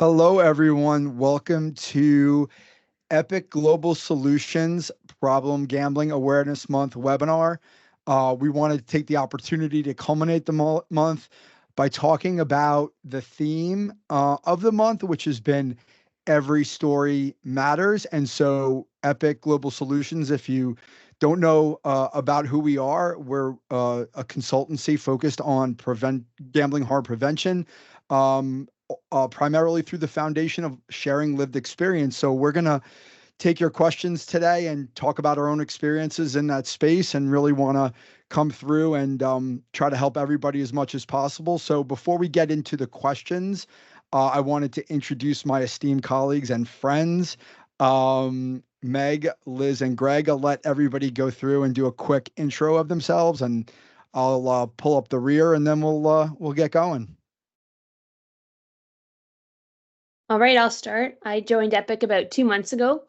Hello, everyone. Welcome to Epic Global Solutions Problem Gambling Awareness Month webinar. We wanted to take the opportunity to culminate the month by talking about the theme of the month, which has been Every Story Matters. And so Epic Global Solutions, if you don't know about who we are, we're a consultancy focused on gambling harm prevention. Primarily through the foundation of sharing lived experience. So we're going to take your questions today and talk about our own experiences in that space and really want to come through and try to help everybody as much as possible. So before we get into the questions, I wanted to introduce my esteemed colleagues and friends, Meg, Liz, and Greg. I'll let everybody go through and do a quick intro of themselves, and I'll pull up the rear, and then we'll get going. All right, I'll start. I joined Epic about 2 months ago,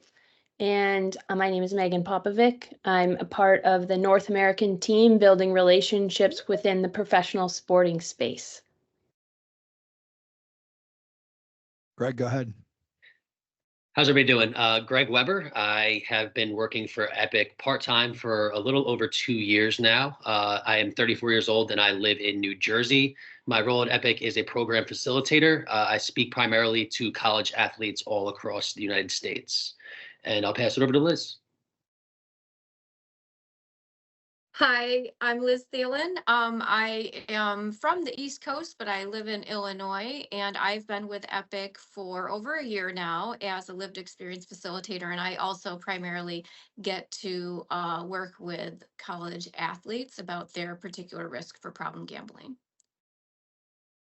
and my name is Meg Popovic. I'm a part of the North American team building relationships within the professional sporting space. Greg, go ahead. How's everybody doing? Greg Weber. I have been working for Epic part-time for a little over 2 years now. I am 34 years old and I live in New Jersey. My role at Epic is a program facilitator. I speak primarily to college athletes all across the United States. And I'll pass it over to Liz. Hi, I'm Liz Thielen. I am from the East Coast, but I live in Illinois, and I've been with Epic for over a year now as a lived experience facilitator, and I also primarily get to work with college athletes about their particular risk for problem gambling.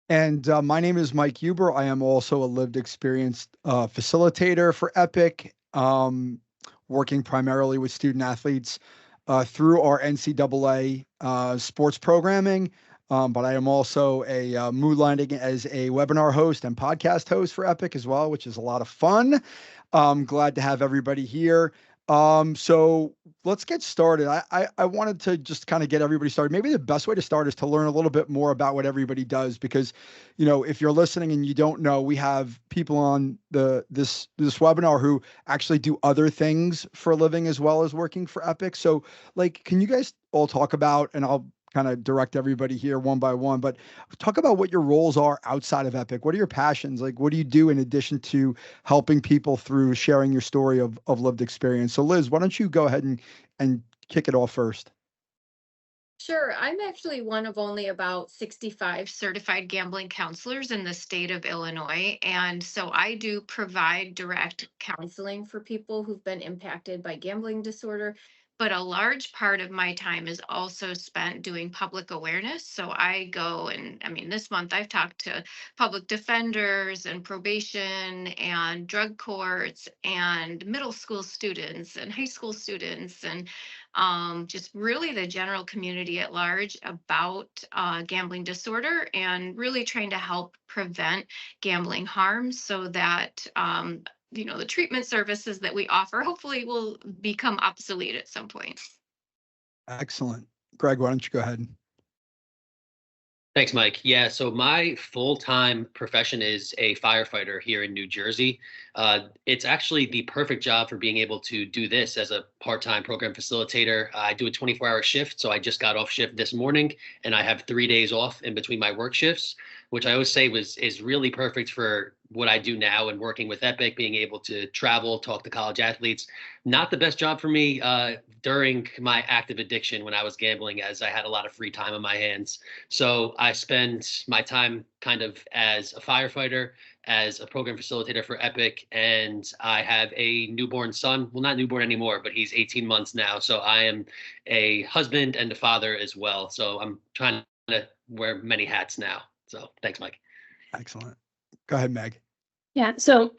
And my name is Mike Huber. I am also a lived experience facilitator for Epic, working primarily with student athletes through our NCAA sports programming. But I am also moonlighting as a webinar host and podcast host for Epic as well, which is a lot of fun. Glad to have everybody here. So let's get started. I wanted to just kind of get everybody started. Maybe the best way to start is to learn a little bit more about what everybody does, because, you know, if you're listening and you don't know, we have people on this webinar who actually do other things for a living as well as working for Epic. So, like, can you guys all talk about, and I'll kind of direct everybody here one by one, but talk about what your roles are outside of Epic. What are your passions? Like, what do you do in addition to helping people through sharing your story of lived experience? So Liz, why don't you go ahead and kick it off first? Sure. I'm actually one of only about 65 certified gambling counselors in the state of Illinois. And so I do provide direct counseling for people who've been impacted by gambling disorder. But a large part of my time is also spent doing public awareness. So I go and, I mean, this month I've talked to public defenders and probation and drug courts and middle school students and high school students and just really the general community at large about gambling disorder and really trying to help prevent gambling harm so that the treatment services that we offer hopefully will become obsolete at some point. Excellent. Greg, why don't you go ahead? Thanks, Mike. Yeah, so my full-time profession is a firefighter here in New Jersey. It's actually the perfect job for being able to do this as a part-time program facilitator. I do a 24-hour shift, so I just got off shift this morning, and I have 3 days off in between my work shifts, which I always say is really perfect for what I do now and working with Epic, being able to travel, talk to college athletes. Not the best job for me during my active addiction when I was gambling, as I had a lot of free time on my hands. So I spend my time kind of as a firefighter, as a program facilitator for Epic, and I have a newborn son. Well, not newborn anymore, but he's 18 months now. So I am a husband and a father as well. So I'm trying to wear many hats now. So thanks, Mike. Excellent. Go ahead, Meg. Yeah, so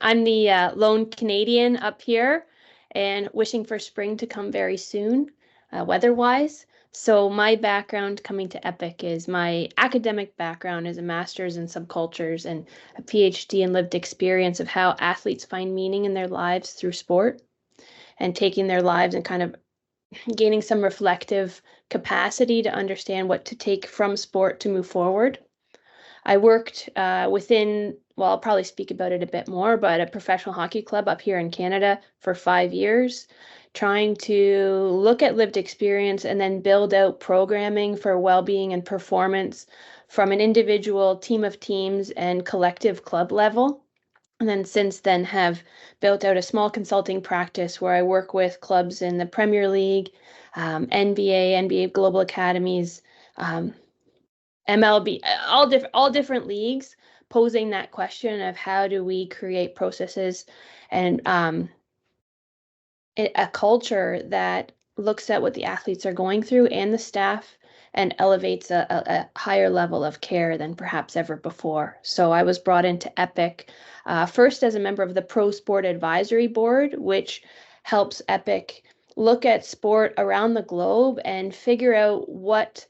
I'm the lone Canadian up here and wishing for spring to come very soon, weather-wise. So my background coming to Epic is my academic background is a master's in subcultures and a PhD in lived experience of how athletes find meaning in their lives through sport and taking their lives and kind of gaining some reflective capacity to understand what to take from sport to move forward. I worked within well, I'll probably speak about it a bit more, but a professional hockey club up here in Canada for 5 years, trying to look at lived experience and then build out programming for well-being and performance from an individual, team of teams, and collective club level. And then since then have built out a small consulting practice where I work with clubs in the Premier League, NBA, NBA Global Academies, MLB, all different leagues, posing that question of how do we create processes and a culture that looks at what the athletes are going through and the staff and elevates a higher level of care than perhaps ever before. So I was brought into Epic first as a member of the Pro Sport Advisory Board, which helps Epic look at sport around the globe and figure out what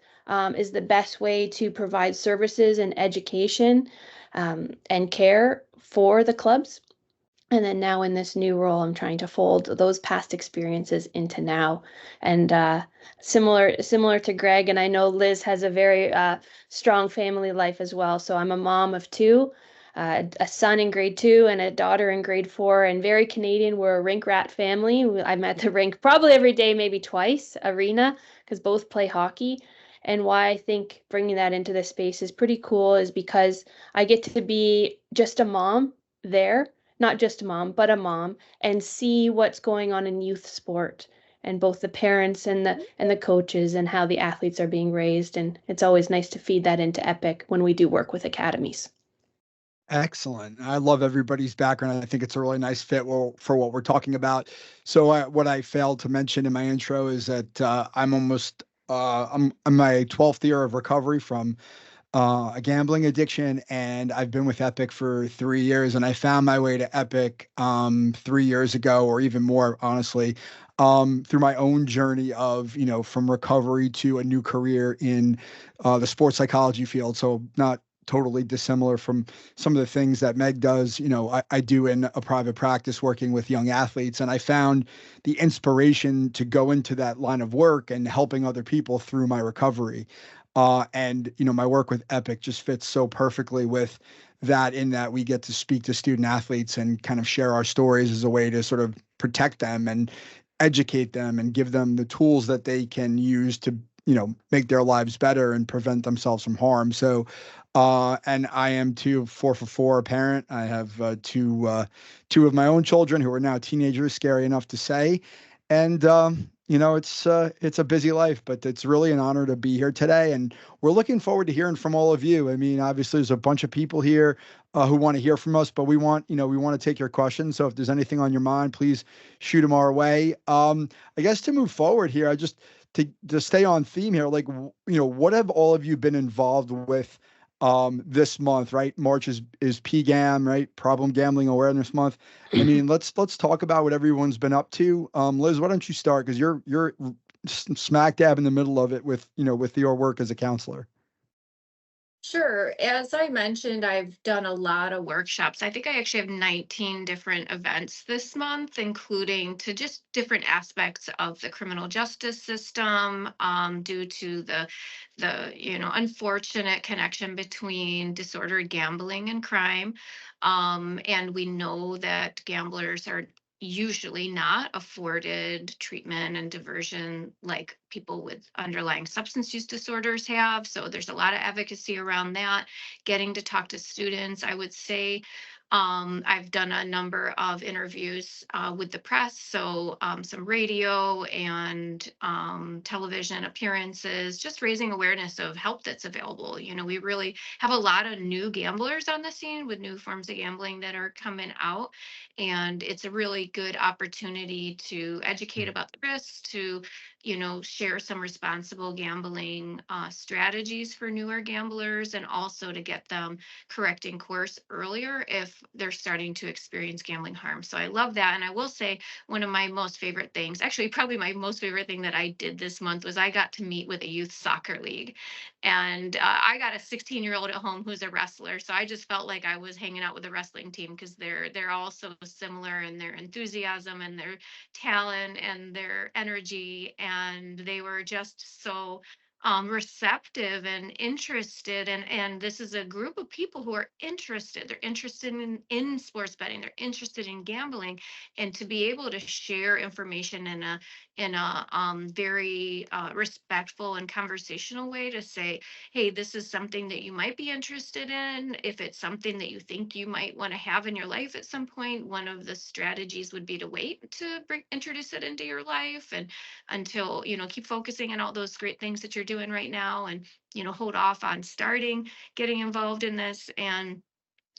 is the best way to provide services and education and care for the clubs. And then now in this new role, I'm trying to fold those past experiences into now. And similar to Greg, and I know Liz has a very strong family life as well. So I'm a mom of two, a son in grade 2 and a daughter in grade 4, and very Canadian. We're a rink rat family. I'm at the rink probably every day, maybe twice, arena, because both play hockey. And why I think bringing that into this space is pretty cool is because I get to be just a mom there, not just a mom, but a mom, and see what's going on in youth sport and both the parents and the coaches and how the athletes are being raised. And it's always nice to feed that into Epic when we do work with academies. Excellent. I love everybody's background. I think it's a really nice fit for what we're talking about. So, what I failed to mention in my intro is that I'm in my 12th year of recovery from a gambling addiction, and I've been with Epic for 3 years. And I found my way to Epic 3 years ago, or even more, honestly, through my own journey of from recovery to a new career in the sports psychology field. So not totally dissimilar from some of the things that Meg does. I do in a private practice working with young athletes, and I found the inspiration to go into that line of work and helping other people through my recovery. And my work with Epic just fits so perfectly with that, in that we get to speak to student athletes and kind of share our stories as a way to sort of protect them and educate them and give them the tools that they can use to make their lives better and prevent themselves from harm. So and I am too 4 for 4 parent. I have two of my own children who are now teenagers, scary enough to say. And it's a busy life, but it's really an honor to be here today. And we're looking forward to hearing from all of you. I mean, obviously, there's a bunch of people here who want to hear from us, but we want to take your questions. So if there's anything on your mind, please shoot them our way. I guess to move forward here, I just to stay on theme here, like what have all of you been involved with this month? Right, March is PGAM, right, Problem Gambling Awareness Month. I mean, let's talk about what everyone's been up to. Liz, why don't you start, because you're smack dab in the middle of it with with your work as a counselor. Sure. As I mentioned, I've done a lot of workshops. I think I actually have 19 different events this month, including to just different aspects of the criminal justice system, due to the unfortunate connection between disordered gambling and crime. And we know that gamblers are usually not afforded treatment and diversion like people with underlying substance use disorders have. So there's a lot of advocacy around that. Getting to talk to students, I would say. I've done a number of interviews with the press, so some radio and television appearances, just raising awareness of help that's available. We really have a lot of new gamblers on the scene with new forms of gambling that are coming out, and it's a really good opportunity to educate about the risks, to share some responsible gambling strategies for newer gamblers, and also to get them correcting course earlier if they're starting to experience gambling harm. So I love that. And I will say, one of my most favorite things, actually probably my most favorite thing that I did this month, was I got to meet with a youth soccer league. And I got a 16-year-old at home who's a wrestler, so I just felt like I was hanging out with a wrestling team, because they're all so similar in their enthusiasm and their talent and their energy, and they were just so receptive and interested, and this is a group of people who are interested. They're interested in sports betting, they're interested in gambling, and to be able to share information in a very respectful and conversational way, to say, hey, this is something that you might be interested in. If it's something that you think you might want to have in your life at some point, one of the strategies would be to wait to introduce it into your life, and until, keep focusing on all those great things that you're doing right now, and, hold off on getting involved in this. And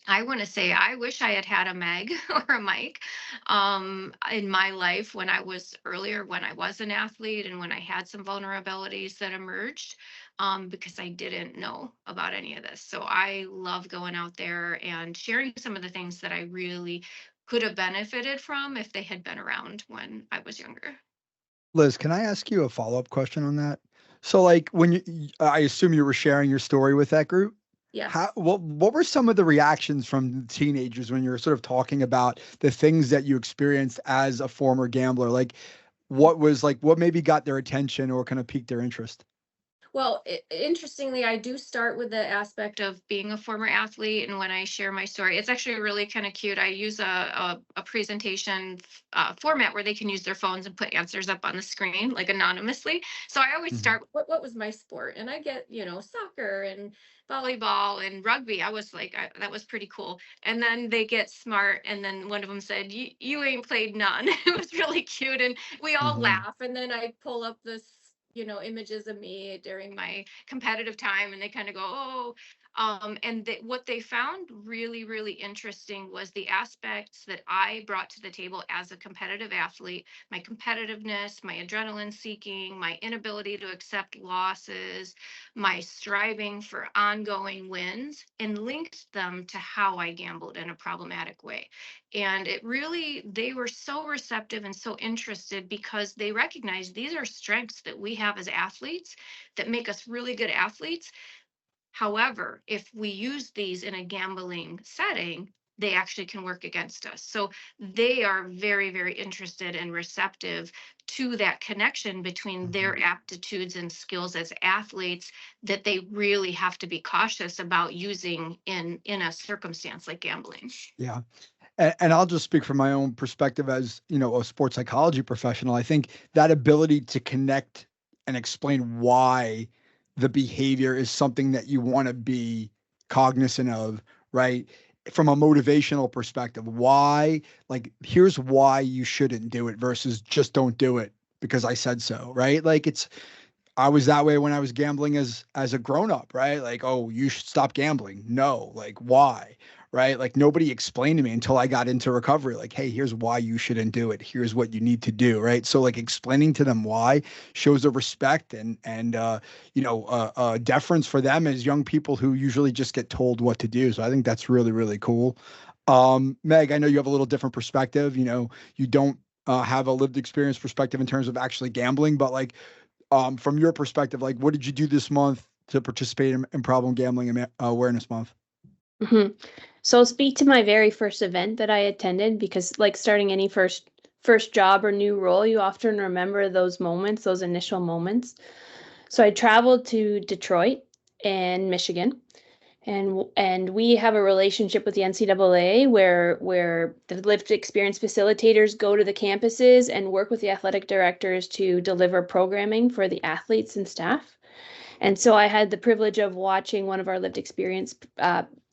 I want to say, I wish I had had a Meg or a Mike in my life when I was earlier, when I was an athlete and when I had some vulnerabilities that emerged, because I didn't know about any of this. So I love going out there and sharing some of the things that I really could have benefited from if they had been around when I was younger. Liz, can I ask you a follow-up question on that? So, like, when I assume you were sharing your story with that group. Yes. What were some of the reactions from the teenagers when you were sort of talking about the things that you experienced as a former gambler? Like, what maybe got their attention or kind of piqued their interest? Well, interestingly, I do start with the aspect of being a former athlete, and when I share my story, it's actually really kind of cute. I use a presentation format where they can use their phones and put answers up on the screen, like anonymously. So I always Mhm. start, what was my sport? And I get, soccer and volleyball and rugby. I was like, that was pretty cool. And then they get smart, and then one of them said, you ain't played none. It was really cute, and we all Mhm. laugh. And then I pull up this, images of me during my competitive time, and they kind of go, oh. And what they found really, really interesting was the aspects that I brought to the table as a competitive athlete: my competitiveness, my adrenaline seeking, my inability to accept losses, my striving for ongoing wins, and linked them to how I gambled in a problematic way. And they were so receptive and so interested, because they recognize these are strengths that we have as athletes that make us really good athletes. However, if we use these in a gambling setting, they actually can work against us. So they are very, very interested and receptive to that connection between Mhm. their aptitudes and skills as athletes, that they really have to be cautious about using in a circumstance like gambling. Yeah. And I'll just speak from my own perspective as, a sports psychology professional. I think that ability to connect and explain why the behavior is something that you want to be cognizant of, right? From a motivational perspective, why, like, here's why you shouldn't do it versus just don't do it because I said so, right? Like, I was that way when I was gambling as a grown up, right? Like, oh, you should stop gambling. No, like why? Right? Like nobody explained to me until I got into recovery. Like, hey, here's why you shouldn't do it. Here's what you need to do. Right. So like explaining to them why shows the respect and deference for them as young people who usually just get told what to do. So I think that's really, really cool. Meg, I know you have a little different perspective. You don't have a lived experience perspective in terms of actually gambling, but like from your perspective, like what did you do this month to participate in Problem Gambling Awareness Month? Mhm. So I'll speak to my very first event that I attended, because like starting any first job or new role, you often remember those moments, those initial moments. So I traveled to Detroit and Michigan, and we have a relationship with the NCAA where the lived experience facilitators go to the campuses and work with the athletic directors to deliver programming for the athletes and staff. And so I had the privilege of watching one of our lived experience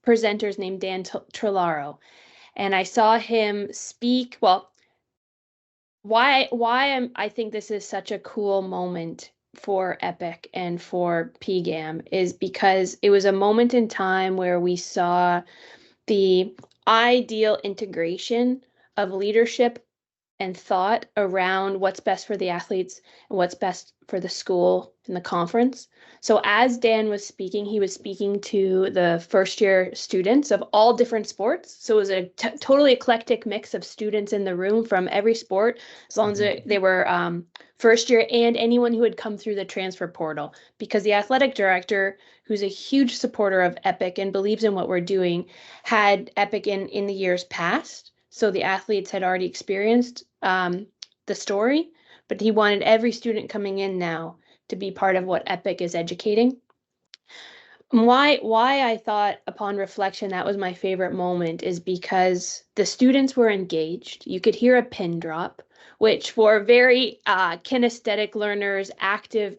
presenters named Dan Trillaro, and I saw him speak. Well, I think this is such a cool moment for Epic and for PGAM is because it was a moment in time where we saw the ideal integration of leadership and thought around what's best for the athletes and what's best for the school and the conference. So as Dan was speaking, he was speaking to the first year students of all different sports. So it was a totally eclectic mix of students in the room from every sport, as long as they were first year, and anyone who had come through the transfer portal. Because the athletic director, who's a huge supporter of Epic and believes in what we're doing, had Epic in the years past. So the athletes had already experienced the story, but he wanted every student coming in now to be part of what Epic is educating. Why I thought upon reflection that was my favorite moment is because the students were engaged. You could hear a pin drop, which for very kinesthetic learners, active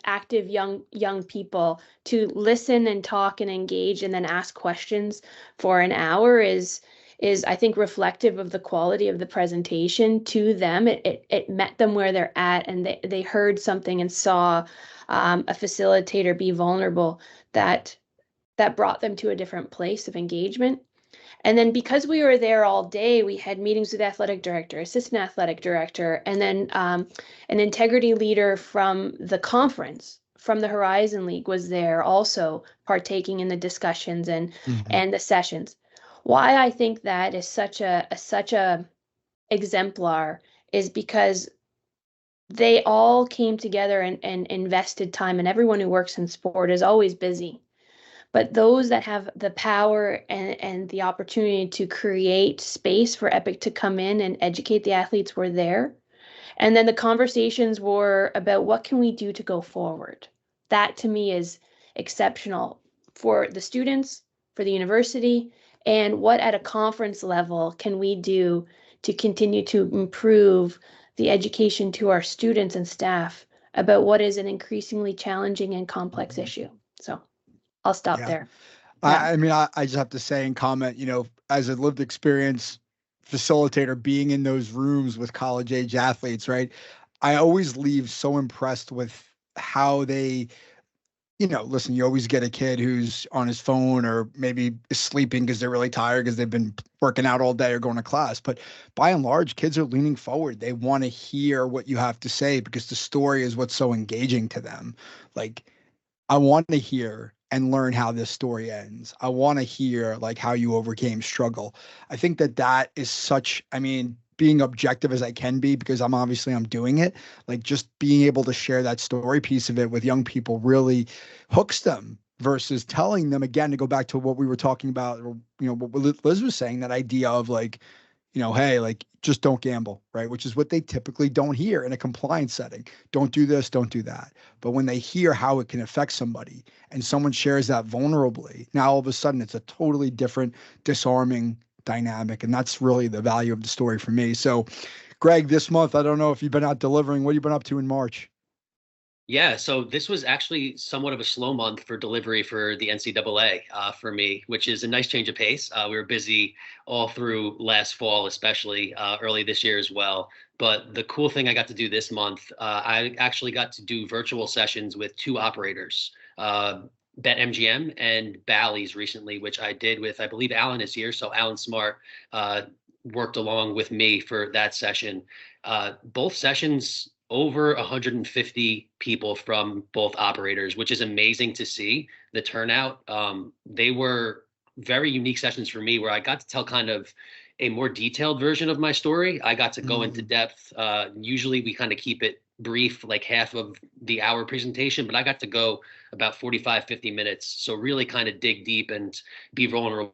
young people, to listen and talk and engage and then ask questions for an hour is I think reflective of the quality of the presentation to them. It met them where they're at, and they heard something and saw a facilitator be vulnerable that brought them to a different place of engagement. And then because we were there all day, we had meetings with athletic director, assistant athletic director, and then an integrity leader from the conference, from the Horizon League, was there also partaking in the discussions and the sessions. Why I think that is such a exemplar is because they all came together and invested time, and everyone who works in sport is always busy. But those that have the power and the opportunity to create space for Epic to come in and educate the athletes were there. And then the conversations were about what can we do to go forward. That to me is exceptional for the students, for the university, and what at a conference level can we do to continue to improve the education to our students and staff about what is an increasingly challenging and complex issue. So I'll stop there. I mean, I just have to say and comment, as a lived experience facilitator being in those rooms with college age athletes, right? I always leave so impressed with how they, listen, you always get a kid who's on his phone or maybe is sleeping because they're really tired because they've been working out all day or going to class. But by and large, kids are leaning forward. They want to hear what you have to say because the story is what's so engaging to them. Like, I want to hear and learn how this story ends. I want to hear like how you overcame struggle. I think that is such, I mean, being objective as I can be, because I'm doing it, like just being able to share that story piece of it with young people really hooks them versus telling them, again, to go back to what we were talking about, or, what Liz was saying, that idea of like, hey, like just don't gamble, right? Which is what they typically don't hear in a compliance setting. Don't do this, don't do that. But when they hear how it can affect somebody and someone shares that vulnerably, now all of a sudden it's a totally different, disarming dynamic. And that's really the value of the story for me. So, Greg, this month, I don't know if you've been out delivering. What have you been up to in March? Yeah, so this was actually somewhat of a slow month for delivery for the NCAA for me, which is a nice change of pace. We were busy all through last fall, especially early this year as well. But the cool thing I got to do this month, I actually got to do virtual sessions with two operators, BetMGM and Bally's recently, which I did with, I believe Alan is here. So Alan Smart worked along with me for that session. Both sessions, over 150 people from both operators, which is amazing to see the turnout. They were very unique sessions for me where I got to tell kind of a more detailed version of my story. I got to go into depth. Usually we kind of keep it brief, like half of the hour presentation, but I got to go about 45, 50 minutes. So really kind of dig deep and be vulnerable,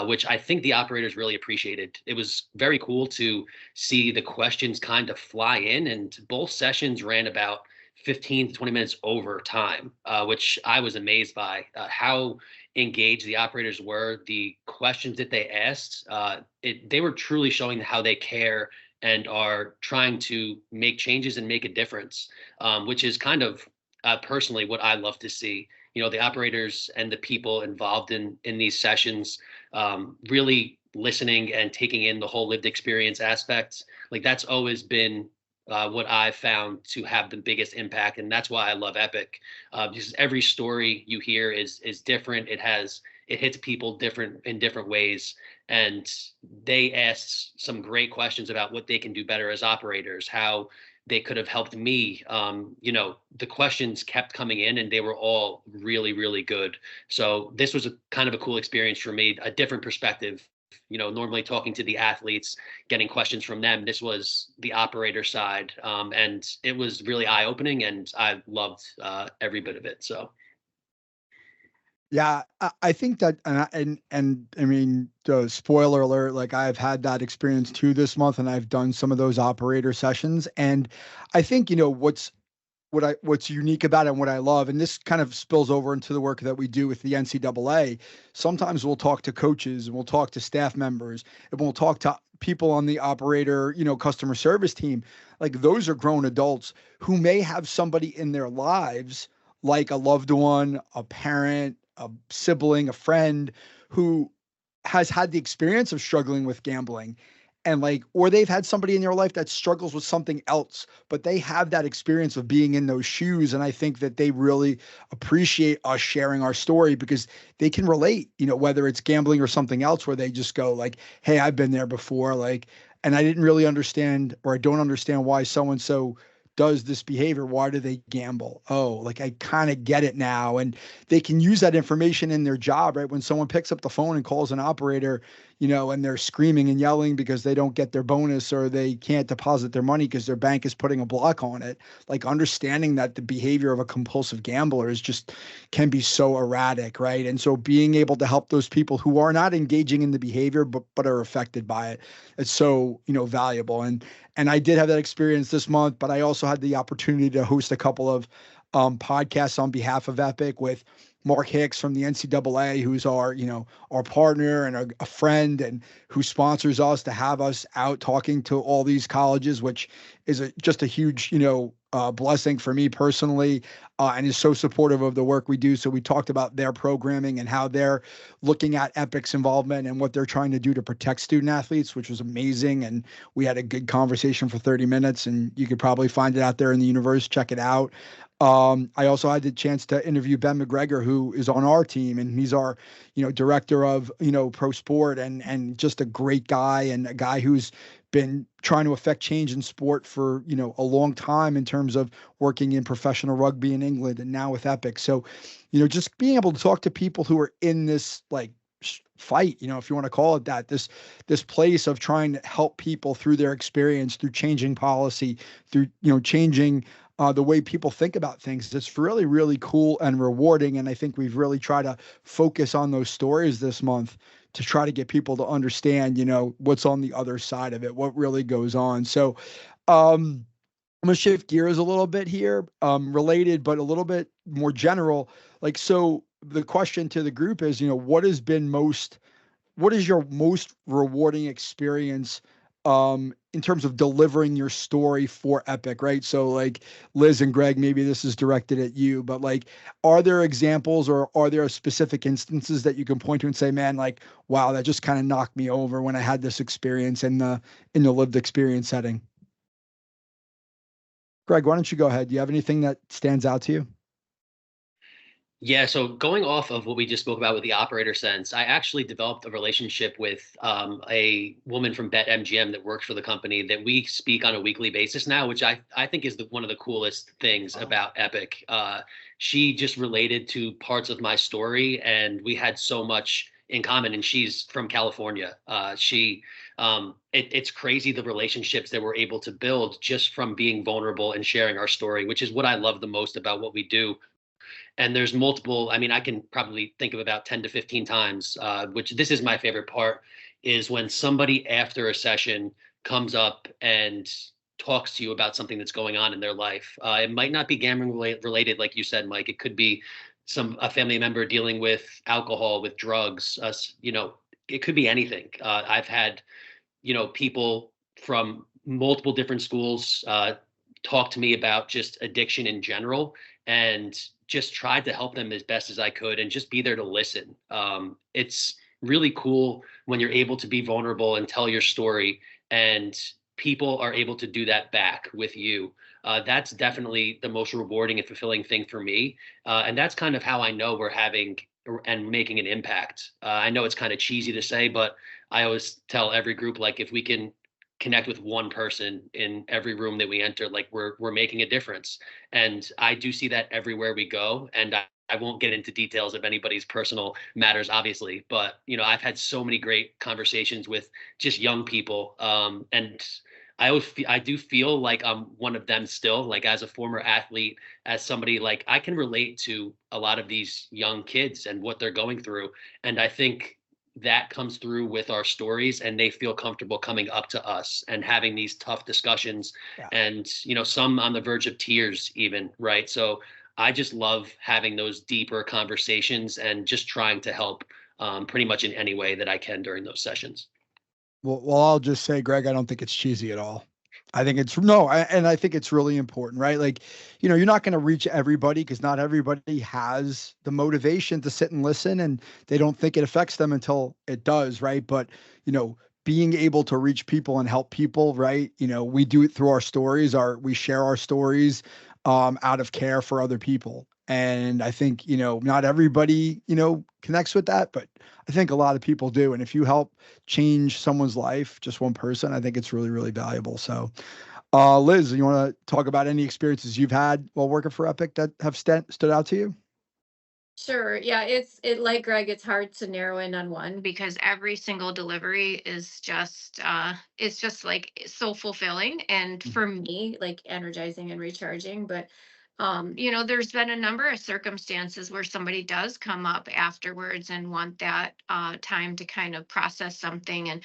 which I think the operators really appreciated. It was very cool to see the questions kind of fly in, and both sessions ran about 15 to 20 minutes over time, which I was amazed by how engaged the operators were, the questions that they asked. They were truly showing how they care and are trying to make changes and make a difference, which is kind of personally what I love to see. The operators and the people involved in these sessions really listening and taking in the whole lived experience aspects. Like that's always been what I've found to have the biggest impact. And that's why I love Epic, because every story you hear is different. It hits people in different ways. And they asked some great questions about what they can do better as operators, how they could have helped me. The questions kept coming in and they were all really, really good. So this was a kind of a cool experience for me, a different perspective. Normally talking to the athletes, getting questions from them. This was the operator side. And it was really eye-opening and I loved every bit of it. So. Yeah, I think that, and I mean, the spoiler alert, like I've had that experience too this month, and I've done some of those operator sessions, and I think what's what's unique about it and what I love, and this kind of spills over into the work that we do with the NCAA. Sometimes we'll talk to coaches and we'll talk to staff members and we'll talk to people on the operator, customer service team. Like those are grown adults who may have somebody in their lives, like a loved one, a parent, a sibling, a friend who has had the experience of struggling with gambling, and like, or they've had somebody in their life that struggles with something else, but they have that experience of being in those shoes. And I think that they really appreciate us sharing our story because they can relate, whether it's gambling or something else, where they just go like, hey, I've been there before. Like, and I didn't really understand, or I don't understand why so and so does this behavior. Why do they gamble? Oh, like I kind of get it now. And they can use that information in their job, right? When someone picks up the phone and calls an operator, and they're screaming and yelling because they don't get their bonus or they can't deposit their money because their bank is putting a block on it. Like understanding that the behavior of a compulsive gambler is just can be so erratic, right? And so being able to help those people who are not engaging in the behavior but are affected by it, it's so, valuable. And I did have that experience this month, but I also had the opportunity to host a couple of podcasts on behalf of Epic with Mark Hicks from the NCAA, who's our partner and a friend, and who sponsors us to have us out talking to all these colleges, which is just a huge, blessing for me personally, and is so supportive of the work we do. So we talked about their programming and how they're looking at Epic's involvement and what they're trying to do to protect student athletes, which was amazing. And we had a good conversation for 30 minutes, and you could probably find it out there in the universe. Check it out. I also had the chance to interview Ben McGregor, who is on our team, and he's our, director of, pro sport, and just a great guy, and a guy who's been trying to affect change in sport for, a long time in terms of working in professional rugby in England and now with Epic. So, just being able to talk to people who are in this like fight, if you want to call it that, this place of trying to help people through their experience, through changing policy, through, changing the way people think about things. It's really, really cool and rewarding. And I think we've really tried to focus on those stories this month to try to get people to understand, what's on the other side of it, what really goes on. So I'm going to shift gears a little bit here, related, but a little bit more general. Like, so the question to the group is, what is your most rewarding experience in terms of delivering your story for Epic, right? So like Liz and Greg, maybe this is directed at you, but like, are there examples or are there specific instances that you can point to and say, man, like, wow, that just kind of knocked me over when I had this experience in the lived experience setting? Greg, why don't you go ahead? Do you have anything that stands out to you? Yeah, so going off of what we just spoke about with the operator sense, I actually developed a relationship with a woman from BetMGM that works for the company that we speak on a weekly basis now, which I think is one of the coolest things about Epic. She just related to parts of my story, and we had so much in common. And she's from California. It's crazy the relationships that we're able to build just from being vulnerable and sharing our story, which is what I love the most about what we do. And there's multiple, I mean, I can probably think of about 10 to 15 times, which this is my favorite part, is when somebody after a session comes up and talks to you about something that's going on in their life. It might not be gambling related, like you said, Mike. It could be a family member dealing with alcohol, with drugs, it could be anything. I've had, people from multiple different schools talk to me about just addiction in general, and just tried to help them as best as I could and just be there to listen. It's really cool when you're able to be vulnerable and tell your story, and people are able to do that back with you. That's definitely the most rewarding and fulfilling thing for me. And that's kind of how I know we're having and making an impact. I know it's kind of cheesy to say, but I always tell every group, like, if we can connect with one person in every room that we enter, like we're making a difference. And I do see that everywhere we go. And I won't get into details of anybody's personal matters, obviously, but I've had so many great conversations with just young people. And I do feel like I'm one of them still, like as a former athlete, as somebody, like I can relate to a lot of these young kids and what they're going through. And I think that comes through with our stories, and they feel comfortable coming up to us and having these tough discussions, Yeah. and some on the verge of tears even, right? So I just love having those deeper conversations and just trying to help pretty much in any way that I can during those sessions. Well, I'll just say, Greg, I don't think it's cheesy at all. I think it's no, and I think it's really important, right? Like, you're not going to reach everybody because not everybody has the motivation to sit and listen, and they don't think it affects them until it does, right? But, being able to reach people and help people, right? We do it through our stories, we share our stories out of care for other people. And I think, not everybody, connects with that, but I think a lot of people do. And if you help change someone's life, just one person, I think it's really, really valuable. So, Liz, you want to talk about any experiences you've had while working for Epic that have stood out to you? Sure. Yeah, it like Greg, it's hard to narrow in on one because every single delivery is just it's just like so fulfilling and Mhm. for me like energizing and recharging. But there's been a number of circumstances where somebody does come up afterwards and want that time to kind of process something. And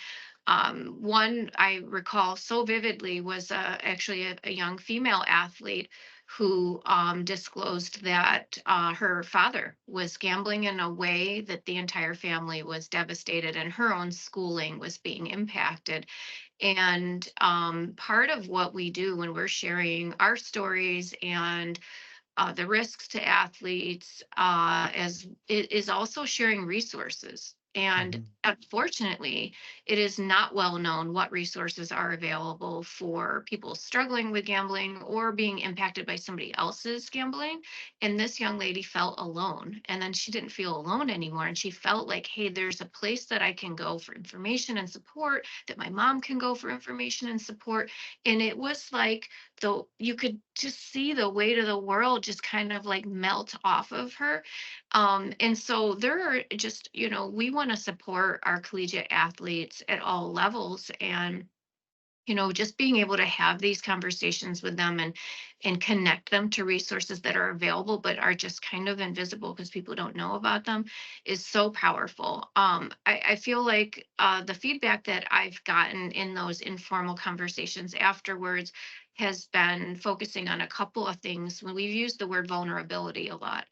one I recall so vividly was actually a young female athlete who disclosed that her father was gambling in a way that the entire family was devastated and her own schooling was being impacted. And part of what we do when we're sharing our stories and the risks to athletes as it is also sharing resources. And Mhm. unfortunately, it is not well known what resources are available for people struggling with gambling or being impacted by somebody else's gambling. And this young lady felt alone. And then she didn't feel alone anymore. And she felt like, hey, there's a place that I can go for information and support, that my mom can go for information and support. And it was like, though you could just see the weight of the world just kind of like melt off of her. And so there are just, we want to support our collegiate athletes at all levels. And just being able to have these conversations with them and connect them to resources that are available but are just kind of invisible because people don't know about them is so powerful. I feel like the feedback that I've gotten in those informal conversations afterwards has been focusing on a couple of things when we've used the word vulnerability a lot.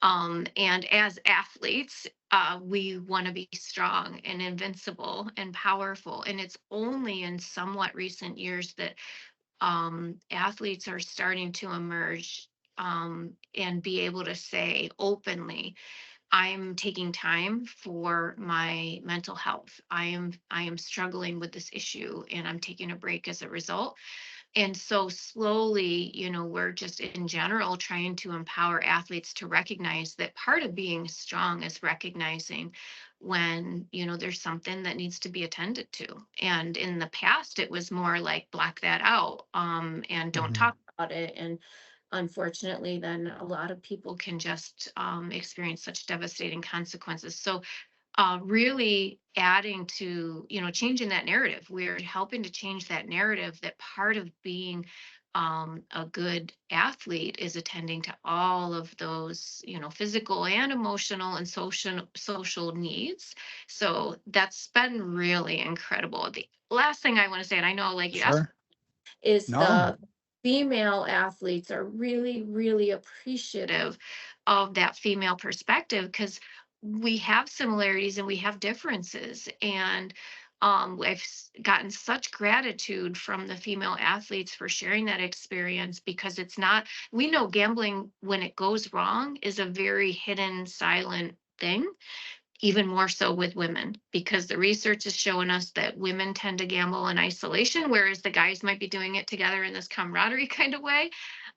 And as athletes, we want to be strong and invincible and powerful. And it's only in somewhat recent years that athletes are starting to emerge and be able to say openly, I'm taking time for my mental health. I am struggling with this issue and I'm taking a break as a result. And so slowly, we're just in general trying to empower athletes to recognize that part of being strong is recognizing when, there's something that needs to be attended to. And in the past, it was more like black that out and don't Mhm. talk about it. And unfortunately, then a lot of people can just experience such devastating consequences. So really adding to, changing that narrative. We're helping to change that narrative that part of being a good athlete is attending to all of those, physical and emotional and social needs. So that's been really incredible. The last thing I want to say, and I know like you asked, Sure. is No. the female athletes are really, really appreciative of that female perspective because we have similarities and we have differences. And gotten such gratitude from the female athletes for sharing that experience because it's not, we know gambling when it goes wrong is a very hidden, silent thing, even more so with women because the research is showing us that women tend to gamble in isolation, whereas the guys might be doing it together in this camaraderie kind of way.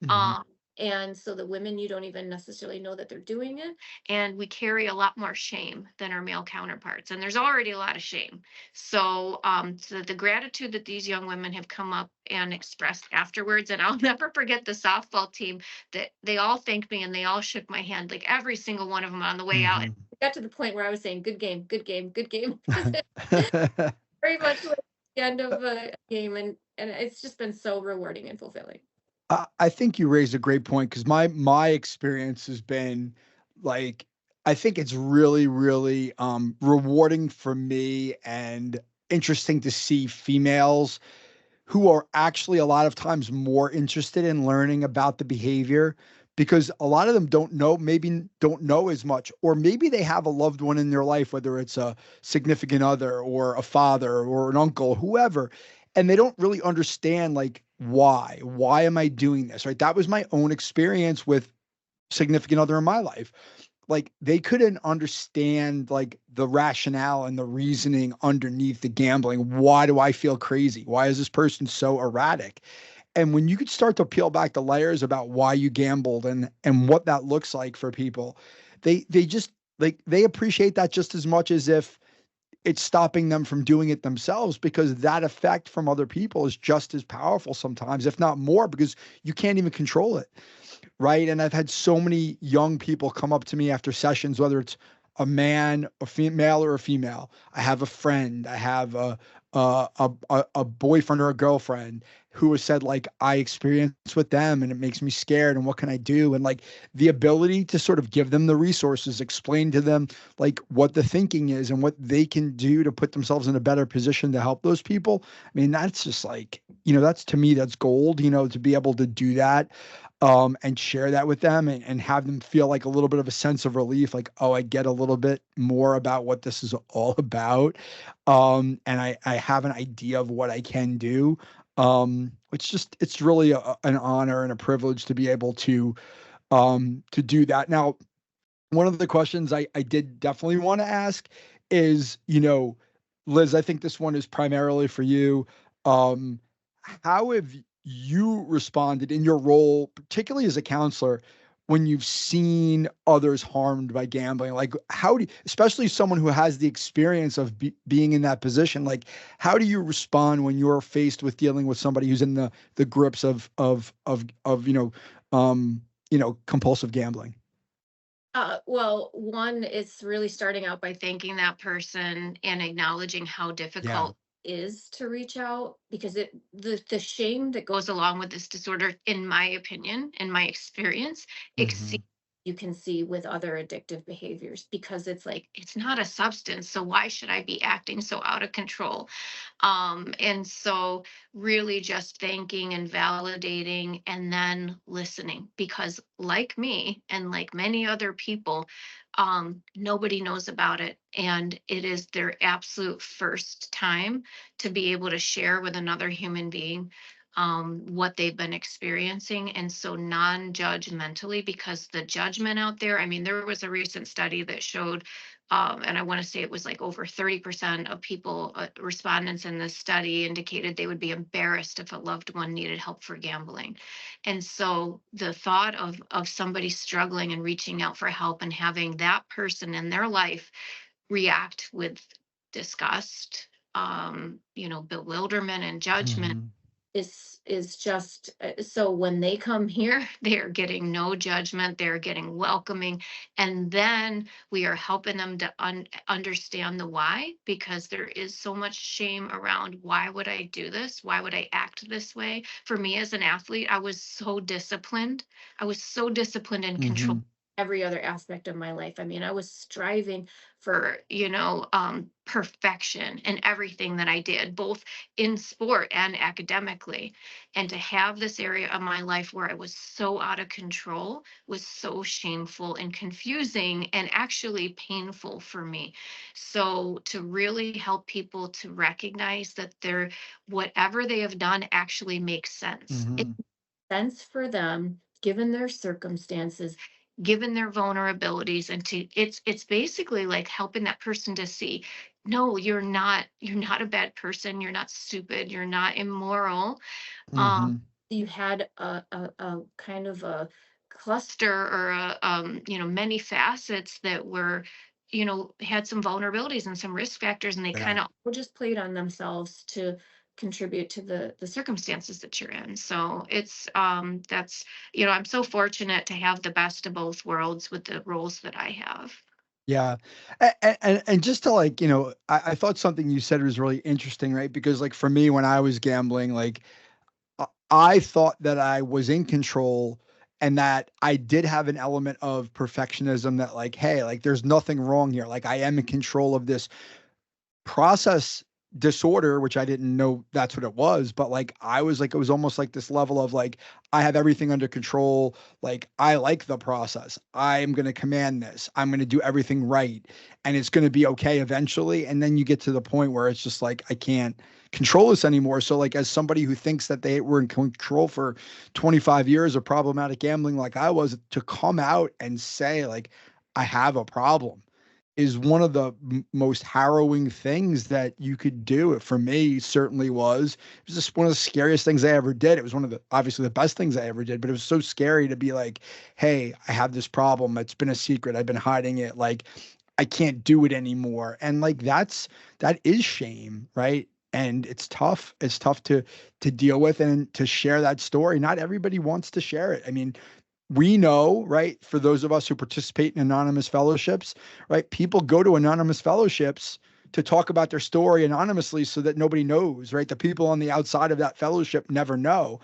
Mhm. Um, and so the women, you don't even necessarily know that they're doing it. And we carry a lot more shame than our male counterparts. And there's already a lot of shame. So the gratitude that these young women have come up and expressed afterwards, and I'll never forget the softball team that they all thanked me and they all shook my hand, like every single one of them on the way out. Mhm. It got to the point where I was saying, good game, good game, good game. Because it very much like the end of a game. And it's just been so rewarding and fulfilling. I think you raised a great point because my experience has been like I think it's really, really rewarding for me and interesting to see females who are actually a lot of times more interested in learning about the behavior, because a lot of them don't know, maybe don't know as much, or maybe they have a loved one in their life, whether it's a significant other or a father or an uncle, whoever, and they don't really understand like why am I doing this, right? That was my own experience with significant other in my life. Like they couldn't understand like the rationale and the reasoning underneath the gambling. Why do I feel crazy? Why is this person so erratic? And when you could start to peel back the layers about why you gambled and what that looks like for people, they just like they appreciate that just as much as if it's stopping them from doing it themselves, because that effect from other people is just as powerful sometimes, if not more, because you can't even control it. Right. And I've had so many young people come up to me after sessions, whether it's a man, a female, or a female. I have a friend, I have a boyfriend or a girlfriend who has said, like, I experience with them and it makes me scared. And what can I do? And like the ability to sort of give them the resources, explain to them like what the thinking is and what they can do to put themselves in a better position to help those people. I mean, that's just like, that's to me, that's gold, to be able to do that and share that with them and have them feel like a little bit of a sense of relief, like, oh, I get a little bit more about what this is all about. And I have an idea of what I can do. It's really an honor and a privilege to be able to do that. Now, one of the questions I did definitely want to ask is, Liz, I think this one is primarily for you. Um, how have you responded in your role, particularly as a counselor, when you've seen others harmed by gambling? Like, how do you, especially someone who has the experience of being in that position, like, how do you respond when you're faced with dealing with somebody who's in the grips of compulsive gambling? Well, one is really starting out by thanking that person and acknowledging how Yeah. difficult it is to reach out, because the shame that goes along with this disorder, in my opinion, in my experience, Hmm. exceeds you can see with other addictive behaviors, because it's like it's not a substance, so why should I be acting so out of control? And so really just thanking and validating and then listening, because like me and like many other people, nobody knows about it, and it is their absolute first time to be able to share with another human being what they've been experiencing. And so non-judgmentally, because the judgment out there, I mean, there was a recent study that showed, and I want to say it was like over 30% of people, respondents in this study, indicated they would be embarrassed if a loved one needed help for gambling. And so the thought of somebody struggling and reaching out for help and having that person in their life react with disgust, bewilderment and judgment Hmm. is just, so when they come here, they are getting no judgment, they're getting welcoming, and then we are helping them to understand the why, because there is so much shame around, why would I do this, why would I act this way? For me as an athlete, I was so disciplined and controlled Hmm. every other aspect of my life. I mean, I was striving for, perfection in everything that I did, both in sport and academically. And to have this area of my life where I was so out of control was so shameful and confusing and actually painful for me. So to really help people to recognize that whatever they have done actually makes sense. It Hmm. makes sense for them given their circumstances, given their vulnerabilities, and it's basically like helping that person to see, no, you're not a bad person, you're not stupid, you're not immoral. um Hmm. you had a kind of a cluster, or many facets that were, had some vulnerabilities and some risk factors, and they Yeah. kind of just played on themselves to contribute to the circumstances that you're in. So it's that's, I'm so fortunate to have the best of both worlds with the roles that I have. Yeah. And just to like, I thought something you said was really interesting, right? Because like for me, when I was gambling, like I thought that I was in control and that I did have an element of perfectionism that like, hey, like there's nothing wrong here. Like I am in control of this process disorder, which I didn't know that's what it was, but like I was like, it was almost like this level of like, I have everything under control. Like I like the process. I'm going to command this. I'm going to do everything right. And it's going to be okay eventually. And then you get to the point where it's just like, I can't control this anymore. So like, as somebody who thinks that they were in control for 25 years of problematic gambling, like I was, to come out and say like, I have a problem is one of the most harrowing things that you could do. It for me certainly was. It was just one of the scariest things I ever did. It was one of the obviously the best things I ever did, but it was so scary to be like, hey, I have this problem. It's been a secret. I've been hiding it. Like I can't do it anymore. And like that is shame, right? And it's tough. It's tough to deal with and to share that story. Not everybody wants to share it. I mean, we know, right, for those of us who participate in anonymous fellowships, right, people go to anonymous fellowships to talk about their story anonymously so that nobody knows, right? The people on the outside of that fellowship never know.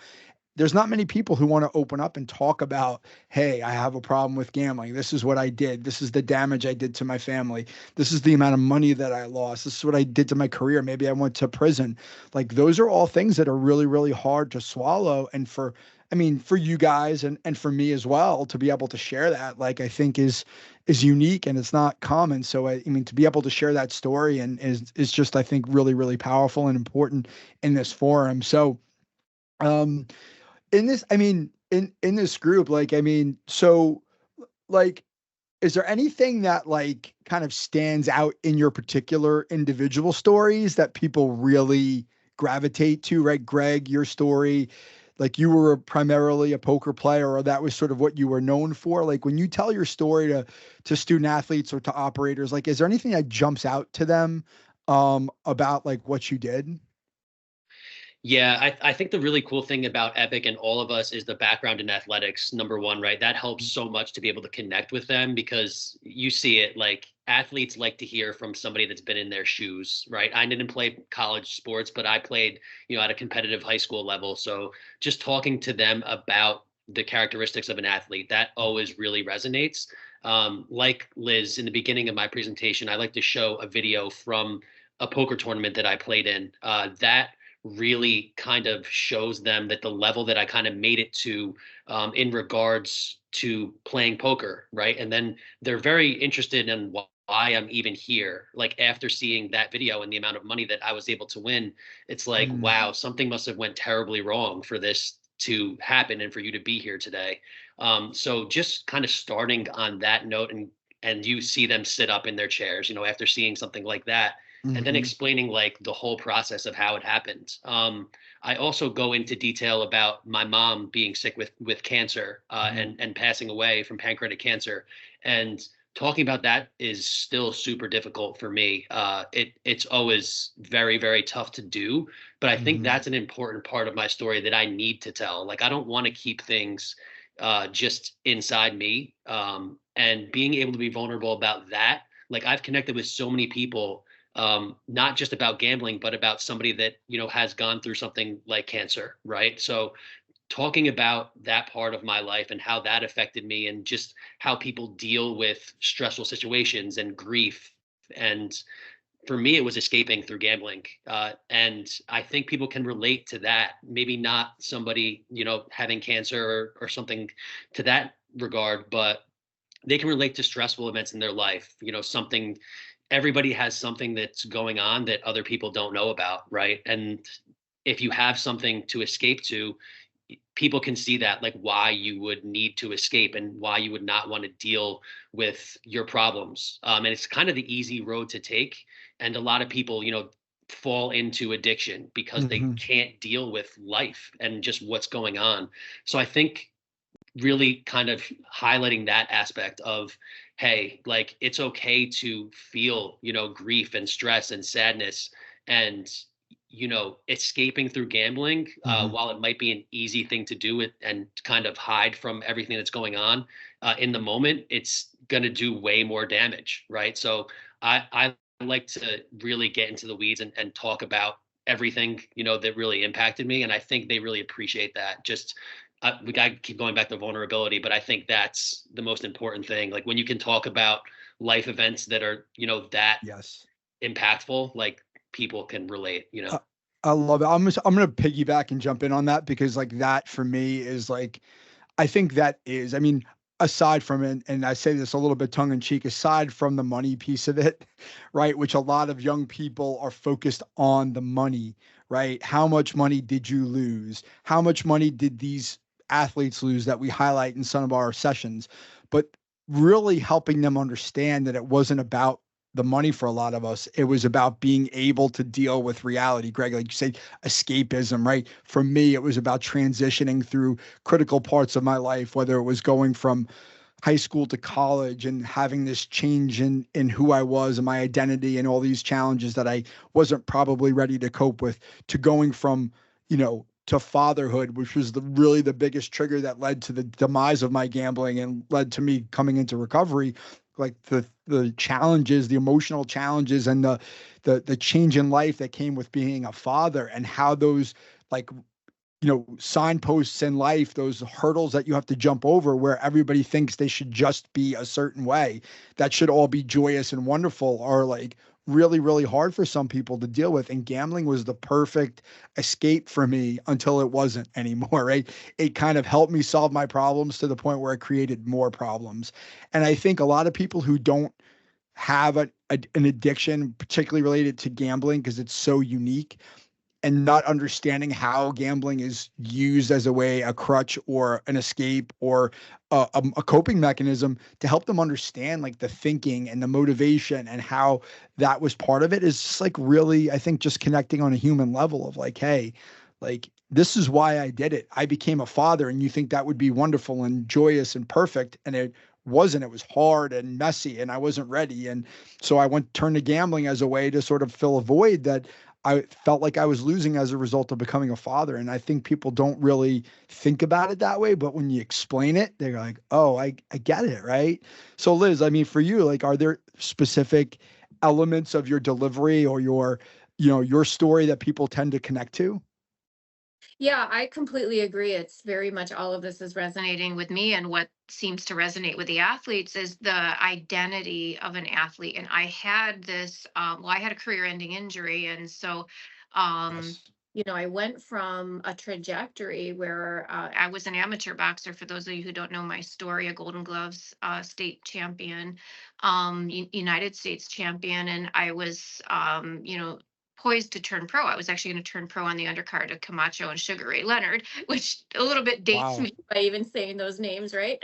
There's not many people who want to open up and talk about, hey, I have a problem with gambling. This is what I did. This is the damage I did to my family. This is the amount of money that I lost. This is what I did to my career. Maybe I went to prison. Like those are all things that are really, really hard to swallow. And for, I mean, for you guys and for me as well, to be able to share that, like I think is unique and it's not common. So I mean, to be able to share that story and is just, I think, really, really powerful and important in this forum. So, um, in this, I mean, in this group, like, I mean, so like, is there anything that like kind of stands out in your particular individual stories that people really gravitate to, right? Greg, your story, like you were primarily a poker player, or that was sort of what you were known for. Like when you tell your story to student athletes or to operators, like, is there anything that jumps out to them about like what you did? Yeah, I think the really cool thing about Epic and all of us is the background in athletics, number one, right? That helps so much to be able to connect with them because you see it like athletes like to hear from somebody that's been in their shoes, right? I didn't play college sports, but I played, at a competitive high school level. So just talking to them about the characteristics of an athlete, that always really resonates. Like Liz, in the beginning of my presentation, I like to show a video from a poker tournament that I played in. That really kind of shows them that the level that I kind of made it to in regards to playing poker, right? And then they're very interested in why I'm even here. Like after seeing that video and the amount of money that I was able to win, it's like, Mm, wow, something must have went terribly wrong for this to happen and for you to be here today. So just kind of starting on that note and you see them sit up in their chairs, after seeing something like that and then mhm, explaining like the whole process of how it happened. I also go into detail about my mom being sick with cancer mhm, and passing away from pancreatic cancer, and talking about that is still super difficult for me. It's always very very tough to do, but I think mhm, that's an important part of my story that I need to tell. Like I don't want to keep things just inside me, and being able to be vulnerable about that. Like I've connected with so many people, not just about gambling, but about somebody that, has gone through something like cancer, right? So talking about that part of my life and how that affected me and just how people deal with stressful situations and grief. And for me, it was escaping through gambling. And I think people can relate to that. Maybe not somebody, having cancer or something to that regard, but they can relate to stressful events in their life. Something everybody has something that's going on that other people don't know about, right? And if you have something to escape to, people can see that, like why you would need to escape and why you would not want to deal with your problems. And it's kind of the easy road to take. And a lot of people, fall into addiction because they mhm, can't deal with life and just what's going on. So I think really kind of highlighting that aspect of, hey, like it's okay to feel, grief and stress and sadness, and escaping through gambling, mhm, while it might be an easy thing to do it and kind of hide from everything that's going on in the moment, it's going to do way more damage, right? So I like to really get into the weeds and talk about everything, that really impacted me, and I think they really appreciate that. Just we got to keep going back to vulnerability, but I think that's the most important thing. Like when you can talk about life events that are, that Yes. impactful, like people can relate, I love it. I'm gonna piggyback and jump in on that because like that for me is like I think that is, I mean, aside from it, and I say this a little bit tongue in cheek, aside from the money piece of it, right, which a lot of young people are focused on the money, right? How much money did you lose? How much money did these athletes lose that we highlight in some of our sessions? But really helping them understand that it wasn't about the money for a lot of us. It was about being able to deal with reality. Greg, like you said, escapism, right? For me, it was about transitioning through critical parts of my life, whether it was going from high school to college and having this change in who I was and my identity and all these challenges that I wasn't probably ready to cope with, to going from, to fatherhood, which was really the biggest trigger that led to the demise of my gambling and led to me coming into recovery. Like the challenges, the emotional challenges, and the change in life that came with being a father, and how those, like, signposts in life, those hurdles that you have to jump over where everybody thinks they should just be a certain way, that should all be joyous and wonderful, are like really, really hard for some people to deal with. And gambling was the perfect escape for me until it wasn't anymore, right? It kind of helped me solve my problems to the point where it created more problems. And I think a lot of people who don't have an addiction, particularly related to gambling, because it's so unique, and not understanding how gambling is used as a way, a crutch or an escape or a coping mechanism, to help them understand like the thinking and the motivation and how that was part of it, is just like really, I think, just connecting on a human level of like, hey, like this is why I did it. I became a father, and you think that would be wonderful and joyous and perfect, and it wasn't. It was hard and messy, and I wasn't ready. And so I turned to gambling as a way to sort of fill a void that I felt like I was losing as a result of becoming a father. And I think people don't really think about it that way, but when you explain it, they're like, oh, I get it, right? So Liz, I mean, for you, like, are there specific elements of your delivery or your story that people tend to connect to? Yeah, I completely agree. It's very much all of this is resonating with me. And what seems to resonate with the athletes is the identity of an athlete. And I had this, well, I had a career ending injury. And so, um, Yes. I went from a trajectory where I was an amateur boxer. For those of you who don't know my story, a Golden Gloves state champion, United States champion. And I was, poised to turn pro. I was actually going to turn pro on the undercard of Camacho and Sugar Ray Leonard, which a little bit dates Wow. me by even saying those names, right?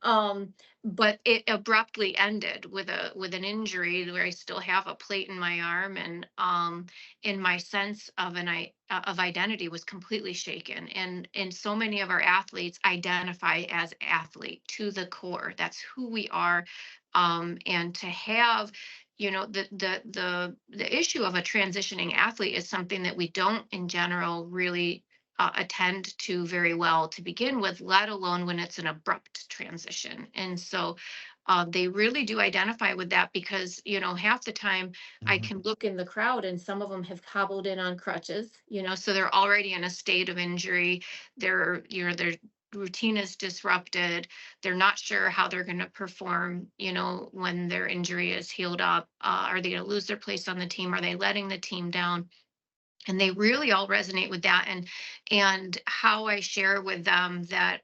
um, but it abruptly ended with an injury where I still have a plate in my arm, and in my sense of of identity was completely shaken. And so many of our athletes identify as athlete to the core. That's who we are. And to have, the issue of a transitioning athlete is something that we don't in general really attend to very well to begin with, let alone when it's an abrupt transition. And so they really do identify with that because, half the time I Mhm. can look in the crowd and some of them have hobbled in on crutches, so they're already in a state of injury. Their routine is disrupted. They're not sure how they're going to perform, when their injury is healed up. Are they going to lose their place on the team? Are they letting the team down? And they really all resonate with that. And how I share with them that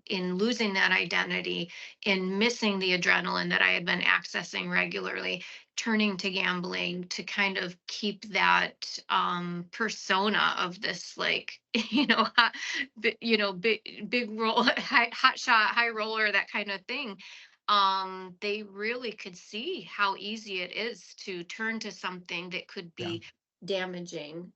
in losing that identity, in missing the adrenaline that I had been accessing regularly, turning to gambling to kind of keep that persona of this, like, big roll, hot shot, high roller, that kind of thing. They really could see how easy it is to turn to something that could Yeah. be damaging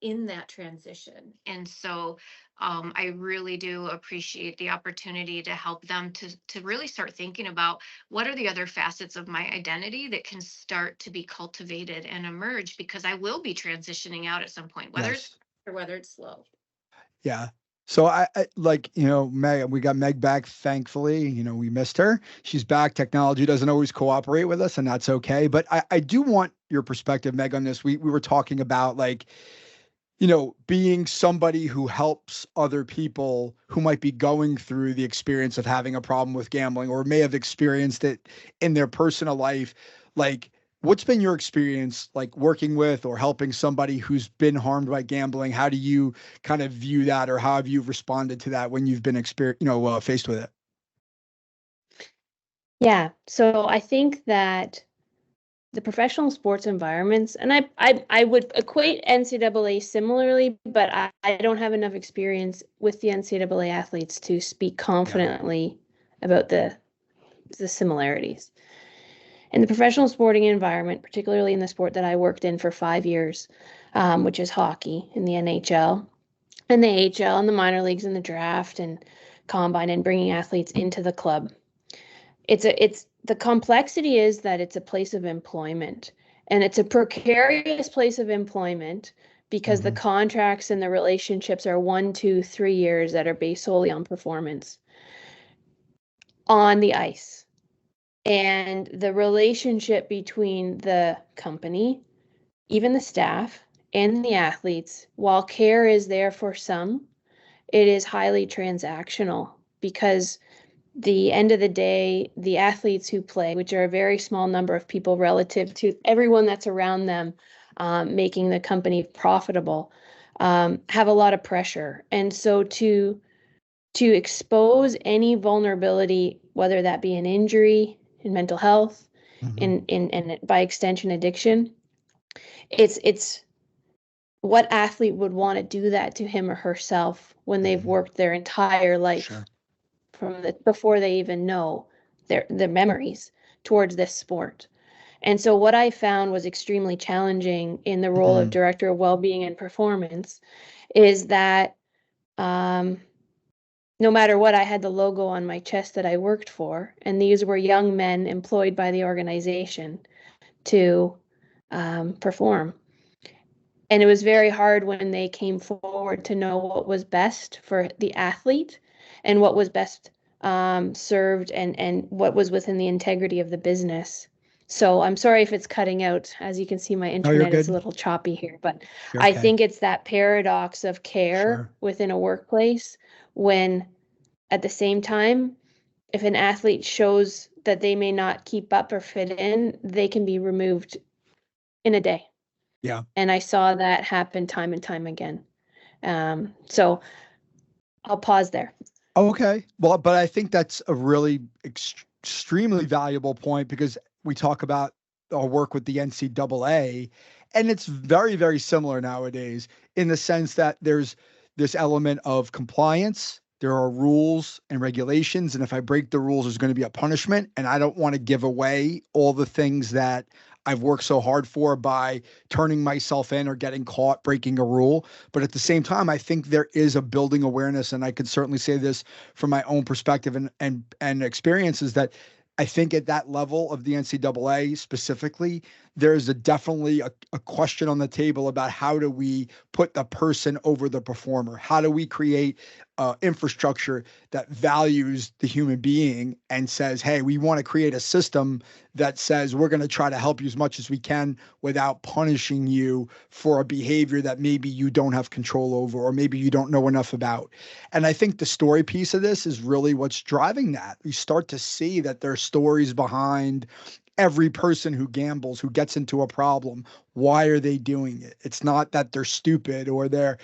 in that transition. And so I really do appreciate the opportunity to help them to really start thinking about what are the other facets of my identity that can start to be cultivated and emerge, because I will be transitioning out at some point, whether it's Yes. or whether it's slow. Yeah. So I like, Meg, we got Meg back, thankfully. We missed her. She's back. Technology doesn't always cooperate with us, and that's okay. But I do want your perspective, Meg, on this. We were talking about like being somebody who helps other people who might be going through the experience of having a problem with gambling or may have experienced it in their personal life, like what's been your experience like working with or helping somebody who's been harmed by gambling? How do you kind of view that, or how have you responded to that when you've been faced with it? Yeah, so I think that the professional sports environments, and I would equate NCAA similarly, but I don't have enough experience with the NCAA athletes to speak confidently about the similarities. In the professional sporting environment, particularly in the sport that I worked in for 5 years, which is hockey in the NHL and the AHL and the minor leagues and the draft and combine and bringing athletes into the club. It's the complexity is that it's a place of employment, and it's a precarious place of employment because the contracts and the relationships are 1, 2, 3 years that are based solely on performance on the ice. And the relationship between the company, even the staff, and the athletes, while care is there for some, it is highly transactional because the end of the day, the athletes who play, which are a very small number of people relative to everyone that's around them, making the company profitable, have a lot of pressure. And so to expose any vulnerability, whether that be an injury, in mental health, in and by extension addiction, it's what athlete would want to do that to him or herself when they've worked their entire life Sure. from before they even know their memories towards this sport. And so what I found was extremely challenging in the role of director of well-being and performance is that no matter what, I had the logo on my chest that I worked for, and these were young men employed by the organization to perform. And it was very hard when they came forward to know what was best for the athlete and what was best served and what was within the integrity of the business. So I'm sorry if it's cutting out. As you can see, my No, you're internet is a good. little choppy here, but You're I okay. think it's that paradox of care Sure. within a workplace when at the same time, if an athlete shows that they may not keep up or fit in, they can be removed in a day. Yeah. And I saw that happen time and time again. So I'll pause there. Okay. Well, but I think that's a really extremely valuable point because we talk about our work with the NCAA, and it's very, very similar nowadays in the sense that there's this element of compliance. There are rules and regulations, and if I break the rules, there's going to be a punishment. And I don't want to give away all the things that I've worked so hard for by turning myself in or getting caught breaking a rule. But at the same time, I think there is a building awareness, and I could certainly say this from my own perspective and experiences that I think at that level of the NCAA specifically, there's definitely a question on the table about how do we put the person over the performer? How do we create infrastructure that values the human being and says, hey, we want to create a system that says we're going to try to help you as much as we can without punishing you for a behavior that maybe you don't have control over or maybe you don't know enough about. And I think the story piece of this is really what's driving that. You start to see that there's stories behind every person who gambles, who gets into a problem. Why are they doing it? It's not that they're stupid or they're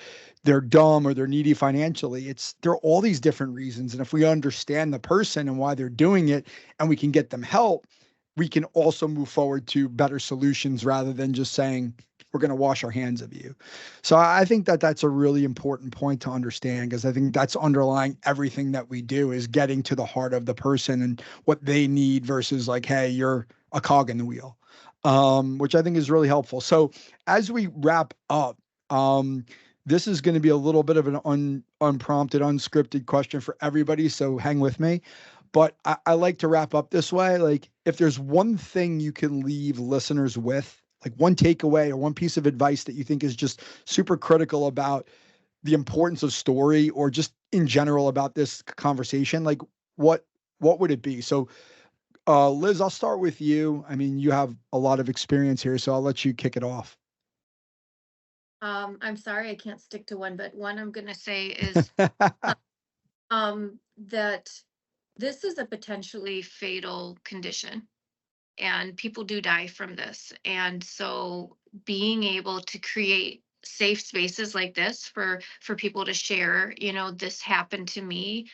dumb or they're needy financially. There are all these different reasons. And if we understand the person and why they're doing it and we can get them help, we can also move forward to better solutions rather than just saying, we're going to wash our hands of you. So I think that that's a really important point to understand because I think that's underlying everything that we do is getting to the heart of the person and what they need versus like, hey, you're a cog in the wheel, which I think is really helpful. So as we wrap up, this is going to be a little bit of an unprompted, unscripted question for everybody. So hang with me. But I like to wrap up this way. Like if there's one thing you can leave listeners with, like one takeaway or one piece of advice that you think is just super critical about the importance of story or just in general about this conversation, like what would it be? So Liz, I'll start with you. I mean, you have a lot of experience here, so I'll let you kick it off. I'm sorry, I can't stick to one, but one I'm going to say is that this is a potentially fatal condition, and people do die from this. And so being able to create safe spaces like this for people to share, this happened to me,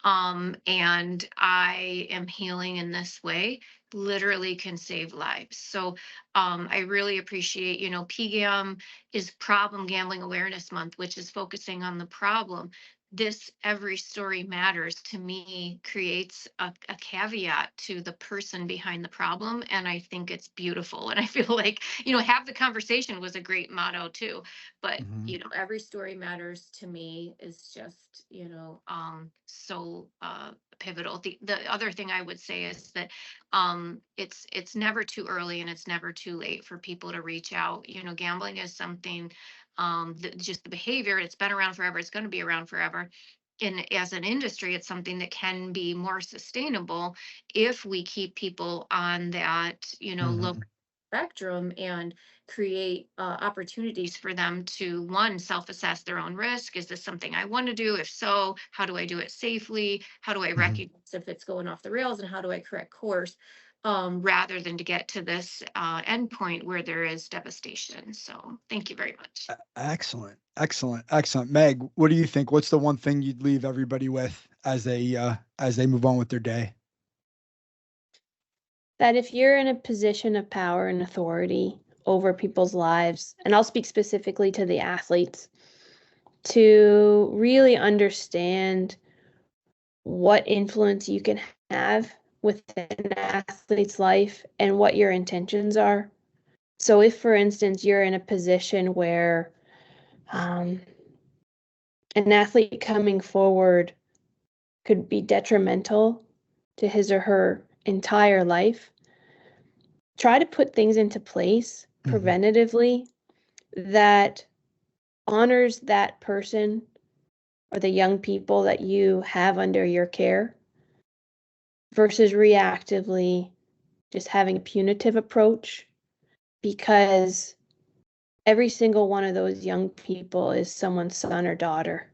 and I am healing in this way, literally can save lives. So I really appreciate, PGAM is Problem Gambling Awareness Month, which is focusing on the problem. This Every Story Matters to me creates a caveat to the person behind the problem, and I think it's beautiful. And I feel like, have the conversation was a great motto too. But Mhm. Every Story Matters to me is just, so pivotal. The other thing I would say is that it's never too early and it's never too late for people to reach out. Gambling is something, just the behavior, it's been around forever, it's going to be around forever. And as an industry, it's something that can be more sustainable if we keep people on that, low Mhm. spectrum, and create opportunities for them to, one, self-assess their own risk. Is this something I want to do? If so, how do I do it safely? How do I Mhm. recognize if it's going off the rails, and how do I correct course? Rather than to get to this endpoint where there is devastation. So thank you very much. Excellent, excellent, excellent. Meg, what do you think? What's the one thing you'd leave everybody with as they move on with their day? That if you're in a position of power and authority over people's lives, and I'll speak specifically to the athletes, to really understand what influence you can have within an athlete's life and what your intentions are. So, if, for instance, you're in a position where an athlete coming forward could be detrimental to his or her entire life, try to put things into place Mhm. preventatively that honors that person or the young people that you have under your care versus reactively just having a punitive approach, because every single one of those young people is someone's son or daughter.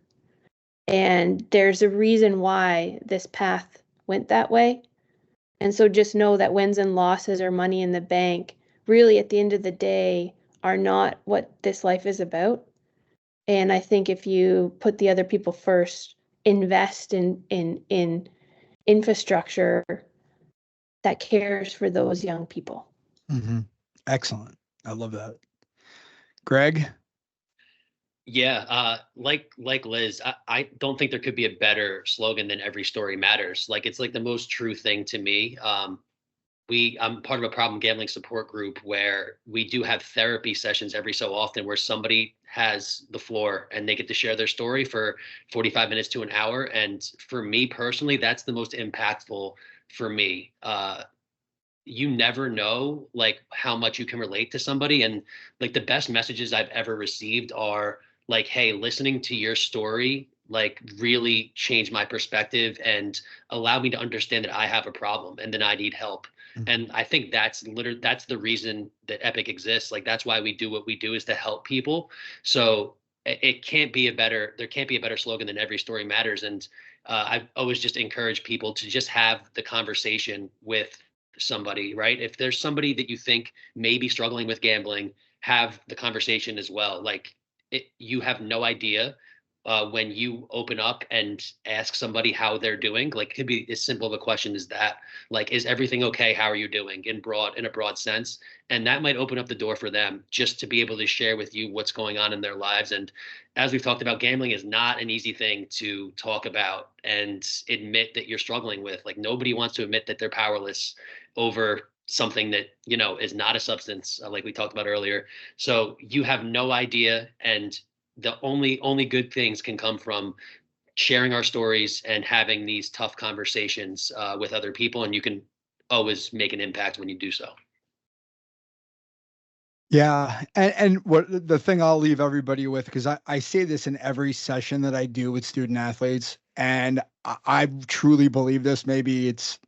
And there's a reason why this path went that way. And so just know that wins and losses or money in the bank really at the end of the day are not what this life is about. And I think if you put the other people first, invest in infrastructure that cares for those young people. Mhm. Excellent. I love that. Greg? Yeah, like Liz, I don't think there could be a better slogan than "Every Story Matters." Like it's like the most true thing to me. I'm part of a problem gambling support group where we do have therapy sessions every so often where somebody has the floor and they get to share their story for 45 minutes to an hour. And for me personally, that's the most impactful for me. You never know like how much you can relate to somebody, and like the best messages I've ever received are like, hey, listening to your story like really changed my perspective and allowed me to understand that I have a problem and then I need help. Mhm. And I think that's the reason that Epic exists. Like that's why we do what we do, is to help people. So it can't be a better there can't be a better slogan than "Every Story Matters." And I've always just encouraged people to just have the conversation with somebody, right? If there's somebody that you think may be struggling with gambling, have the conversation as well. Like you have no idea when you open up and ask somebody how they're doing. Like it could be as simple of a question as that. Like, is everything okay? How are you doing? In a broad sense. And that might open up the door for them just to be able to share with you what's going on in their lives. And as we've talked about, gambling is not an easy thing to talk about and admit that you're struggling with. Like nobody wants to admit that they're powerless over something that is not a substance, like we talked about earlier. So you have no idea, and the only good things can come from sharing our stories and having these tough conversations with other people, and you can always make an impact when you do so. Yeah, and what the thing I'll leave everybody with, because I say this in every session that I do with student athletes, and I truly believe this. Maybe it's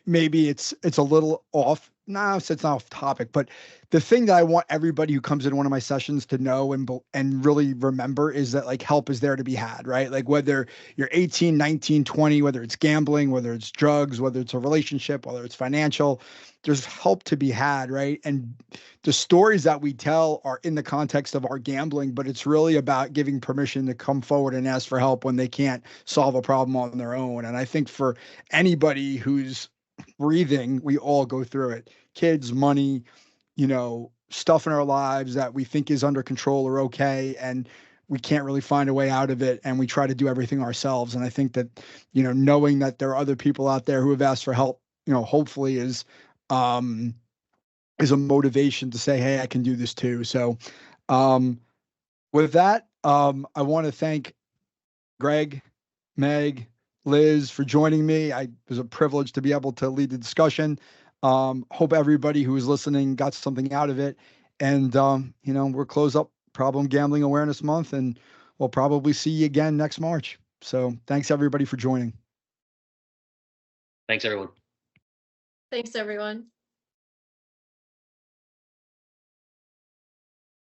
maybe it's a little off so it's not off topic, but the thing that I want everybody who comes in one of my sessions to know and really remember is that like help is there to be had, right? Like whether you're 18, 19, 20, whether it's gambling, whether it's drugs, whether it's a relationship, whether it's financial, there's help to be had, right? And the stories that we tell are in the context of our gambling, but it's really about giving permission to come forward and ask for help when they can't solve a problem on their own. And I think for anybody who's breathing, we all go through it. Kids, money, stuff in our lives that we think is under control or okay, and we can't really find a way out of it, and we try to do everything ourselves. And I think that, knowing that there are other people out there who have asked for help, hopefully is a motivation to say, hey, I can do this too. So with that, I want to thank Greg, Meg, Liz for joining me. It was a privilege to be able to lead the discussion. Hope everybody who was listening got something out of it. And, we'll close up Problem Gambling Awareness Month, and we'll probably see you again next March. So thanks everybody for joining. Thanks, everyone. Thanks, everyone.